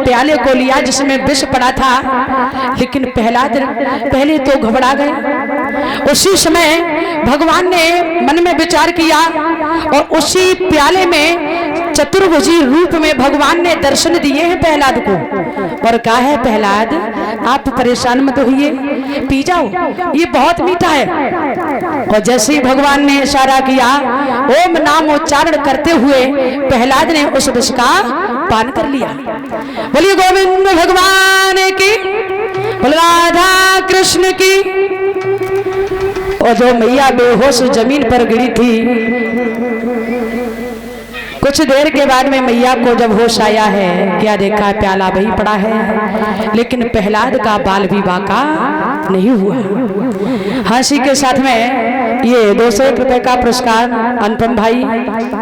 प्याले को लिया जिसमें विष पड़ा था, लेकिन प्रहलाद पहले तो घबरा गए। उसी समय भगवान ने मन में विचार किया और उसी प्याले में चतुर्भुजी रूप में भगवान ने दर्शन दिए हैं प्रहलाद को और कहा है, प्रहलाद आप परेशान मत होइए, पी जाओ, ये बहुत मीठा है। और जैसे ही भगवान ने इशारा किया, ओम नाम उच्चारण करते हुए प्रहलाद ने उस विष का पान कर लिया। बोलिए गोविंद भगवान की, बोल राधा कृष्ण की। और जो मैया बेहोश जमीन पर गिरी थी, कुछ देर के बाद में मैया को जब होश आया है, क्या देखा, प्याला वही पड़ा है, लेकिन प्रहलाद का बाल विवाह का नहीं हुआ। हंसी के साथ में ये 201 रुपए का पुरस्कार अनुपम भाई,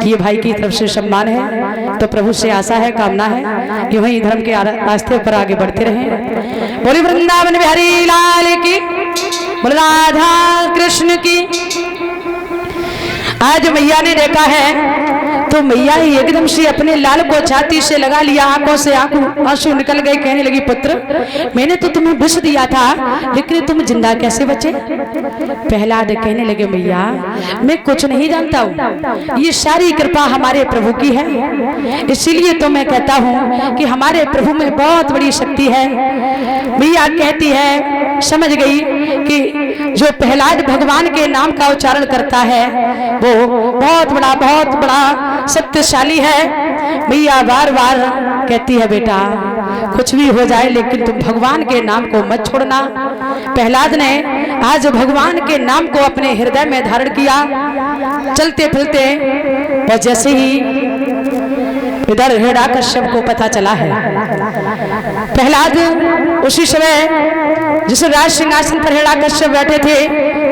ये भाई की तरफ से सम्मान है। तो प्रभु से आशा है, कामना है कि वही धर्म के रास्ते पर आगे बढ़ते रहें। बोली वृंदावन बिहारी लाल की, बोल राधा कृष्ण की। आज मैया ने देखा है तो मैया ही एकदम से अपने लाल को छाती से लगा लिया, आंखों से आंसू निकल गए। कहने लगी, पुत्र मैंने तो तुम्हें विष दिया था, लेकिन तुम जिंदा कैसे बचे? प्रहलाद कहने लगे, मैया मैं कुछ नहीं जानता हूँ, ये सारी कृपा हमारे प्रभु की है, इसीलिए तो मैं कहता हूँ कि हमारे प्रभु में बहुत बड़ी शक्ति है। मैया कहती है, समझ गई कि जो प्रहलाद भगवान के नाम का उच्चारण करता है वो बहुत बड़ा शक्तिशाली है। मैया बार बार कहती है, बेटा कुछ भी हो जाए लेकिन तुम भगवान के नाम को मत छोड़ना। प्रहलाद ने आज भगवान के नाम को अपने हृदय में धारण किया। चलते फिरते और जैसे ही इधर हिरण्याकश्यप को पता चला है, प्रहलाद उसी समय जिस राज सिंहासन पर हिरण्याकश्यप बैठे थे,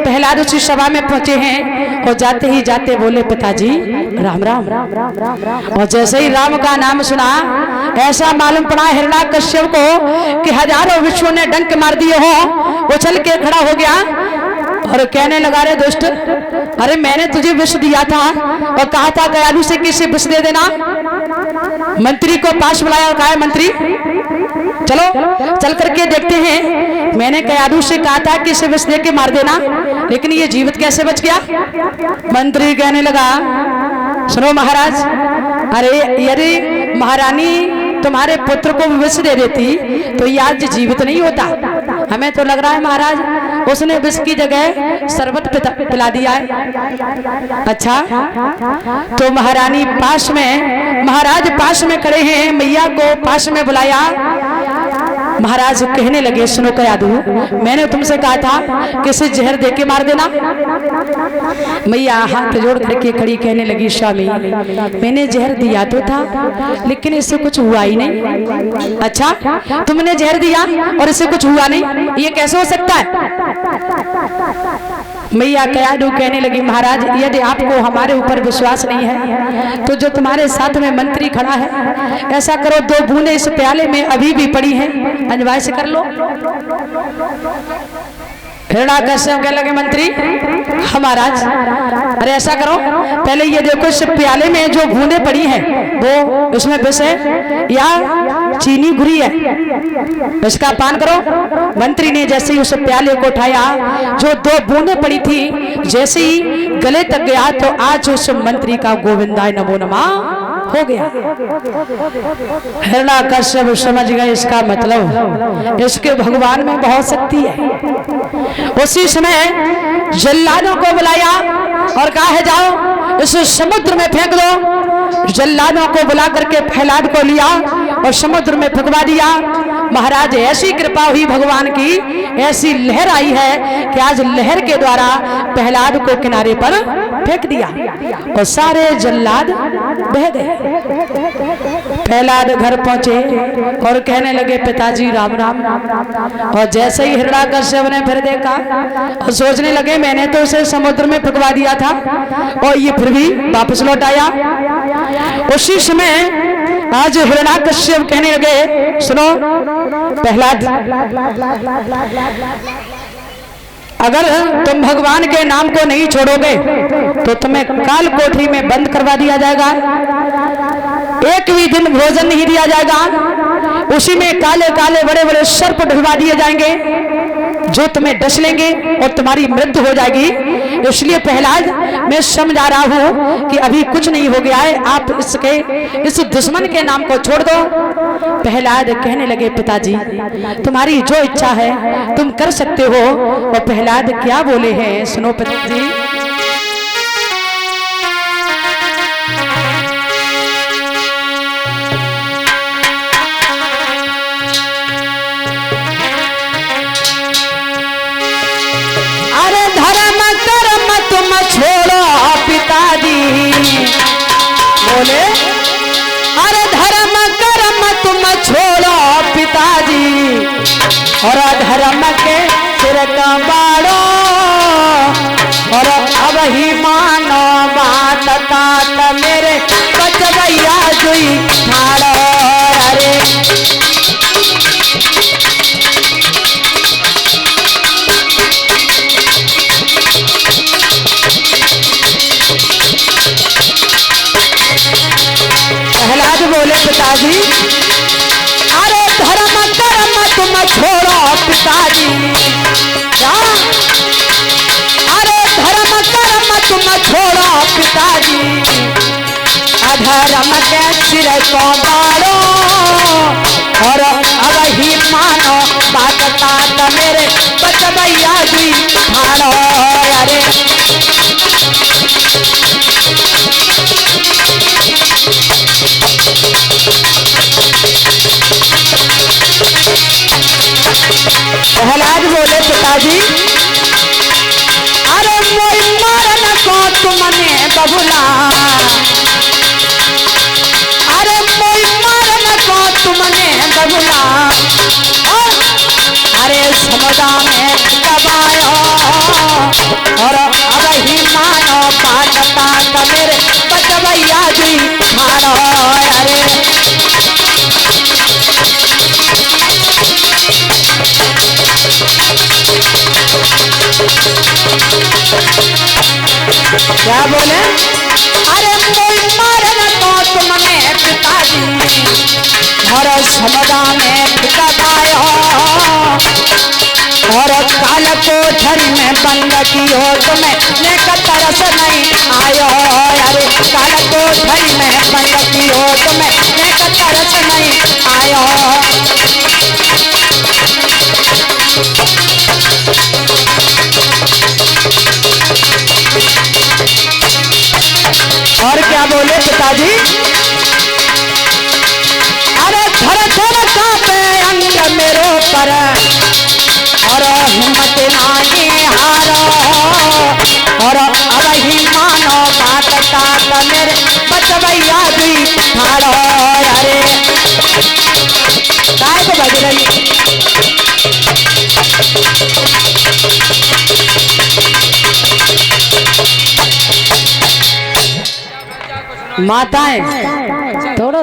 प्रहलाद उसी सभा में पहुंचे हैं और जाते ही जाते बोले, पिताजी राम राम। और जैसे ही राम का नाम सुना, ऐसा मालूम पड़ा हिरण्याकश्यप को कि हजारों विश्वों ने डंक मार दिए हो। उछल के खड़ा हो गया और कहने लगा, रे दुष्ट, अरे मैंने तुझे विष दिया था और कहा था कयाधु से किसे विष दे देना। मंत्री को पास बुलाया और कहा, मंत्री चलो चल करके देखते हैं, मैंने कयाधु से कहा था कि इसे विष दे के मार देना, लेकिन ये जीवित कैसे बच गया। मंत्री कहने लगा, सुनो महाराज, अरे यदि महारानी तुम्हारे पुत्र को विष दे देती तो ये आज जीवित नहीं होता। हमें तो लग रहा है महाराज उसने विष की जगह शरबत पिला दिया है। अच्छा, तो महारानी पास में, महाराज पास में खड़े हैं, मैया को पास में बुलाया। महाराज कहने लगे, सुनो कयाधु, मैंने तुमसे कहा था कि इसे जहर देके मार देना। मैया हाथ जोड़ करके खड़ी कहने लगी, स्वामी मैंने जहर दिया तो था, लेकिन इससे कुछ हुआ ही नहीं। अच्छा, तुमने जहर दिया और इससे कुछ हुआ नहीं, ये कैसे हो सकता है? मैया कयाधु कहने लगी, महाराज यदि आपको हमारे ऊपर विश्वास नहीं है तो जो तुम्हारे साथ में मंत्री खड़ा है, ऐसा करो 2 बूंदे इस प्याले में अभी भी पड़ी हैं, अंजवाय से कर लो। हिरण्याकश्यप कहने लगे, मंत्री हाँ महाराज, अरे ऐसा करो, पहले ये देखो इस प्याले में जो बूंदे पड़ी हैं वो इसमें विष है या चीनी घुरी है, इसका पान करो। मंत्री ने जैसे ही उस प्याले को उठाया, जो 2 बूंदे पड़ी थी जैसे ही गले तक गया तो आज उस मंत्री का गोविंदाय नमो नमः हो गया। हिरण्याकश्यप समझ गए इसका मतलब इसके भगवान में बहुत शक्ति है। उसी समय जल्लादों को बुलाया और कहा है, जाओ इस समुद्र में फेंक दो। जल्लादों को बुला करके प्रहलाद को लिया और समुद्र में फेंकवा दिया। महाराज ऐसी कृपा हुई भगवान की, ऐसी लहर आई है कि आज लहर के द्वारा प्रहलाद को किनारे पर फेंक दिया और सारे जल्लाद बह गए। प्रहलाद घर पहुंचे और कहने लगे, पिताजी राम राम। और जैसे ही हिरण्याकश्यप ने फिर देखा और सोचने लगे, मैंने तो उसे समुद्र में फेंकवा दिया था और ये फिर भी वापस लौट आया। उसी समय आज हिरण्याकश्यप कहने लगे, सुनो प्रहलाद, अगर तुम भगवान के नाम को नहीं छोड़ोगे तो तुम्हें काल कोठरी में बंद करवा दिया जाएगा। एक भी दिन भोजन नहीं दिया जाएगा, उसी में काले काले बड़े बड़े सर्प ढलवा दिए जाएंगे जो तुम्हें डस लेंगे और तुम्हारी मृत्यु हो जाएगी। इसलिए प्रहलाद मैं समझा रहा हूं कि अभी कुछ नहीं हो गया है, आप इस दुश्मन के नाम को छोड़ दो। प्रहलाद कहने लगे पिताजी तुम्हारी जो इच्छा है तुम कर सकते हो। और प्रहलाद क्या बोले हैं सुनो पिताजी। छोड़ो पिताजी बोले अरे धर्म कर्म तुम छोड़ो पिताजी और धर्म के सिर का बाड़ो और अब ही मानो बात तात मेरे बचवैया जुई ठाड़ो। अरे प्रहलाद बोले पिताजी अरे धर्म कर्म तुम छोड़ो पिताजी, अरे धर्म कर्म तुम छोड़ो पिताजी, अधर्म के सिर को बाड़ो और अब ही मानो बात तात मेरे बचवैया जी ठाड़ो। अरे प्रहलाद बोले पिताजी अरे मोई मारन को तुमने बबुला, अरे मोई मारन को तुमने बबुला, अरे समुदा में दबायो और अब ही मानो बात तात मेरे बचवैया जी ठाड़ो। अरे क्या बोले अरे कोई मारन को तुमने पिताजी और समुदा में दबायो और काल कोठरी में बंद कियो तुम्हें नेक तरस नहीं आयो। अरे काल कोठरी में बंद कियो तुम्हें नेक तरस नहीं आयो। और क्या बोले पिताजी अरे थर थर कांपे अंग मेरो पर और हिम्मत नाही हारो और अब ही मानो बात तात मेरे बचवैया जी ठाड़ो। अरे काय को बज रही माताएं थोड़ा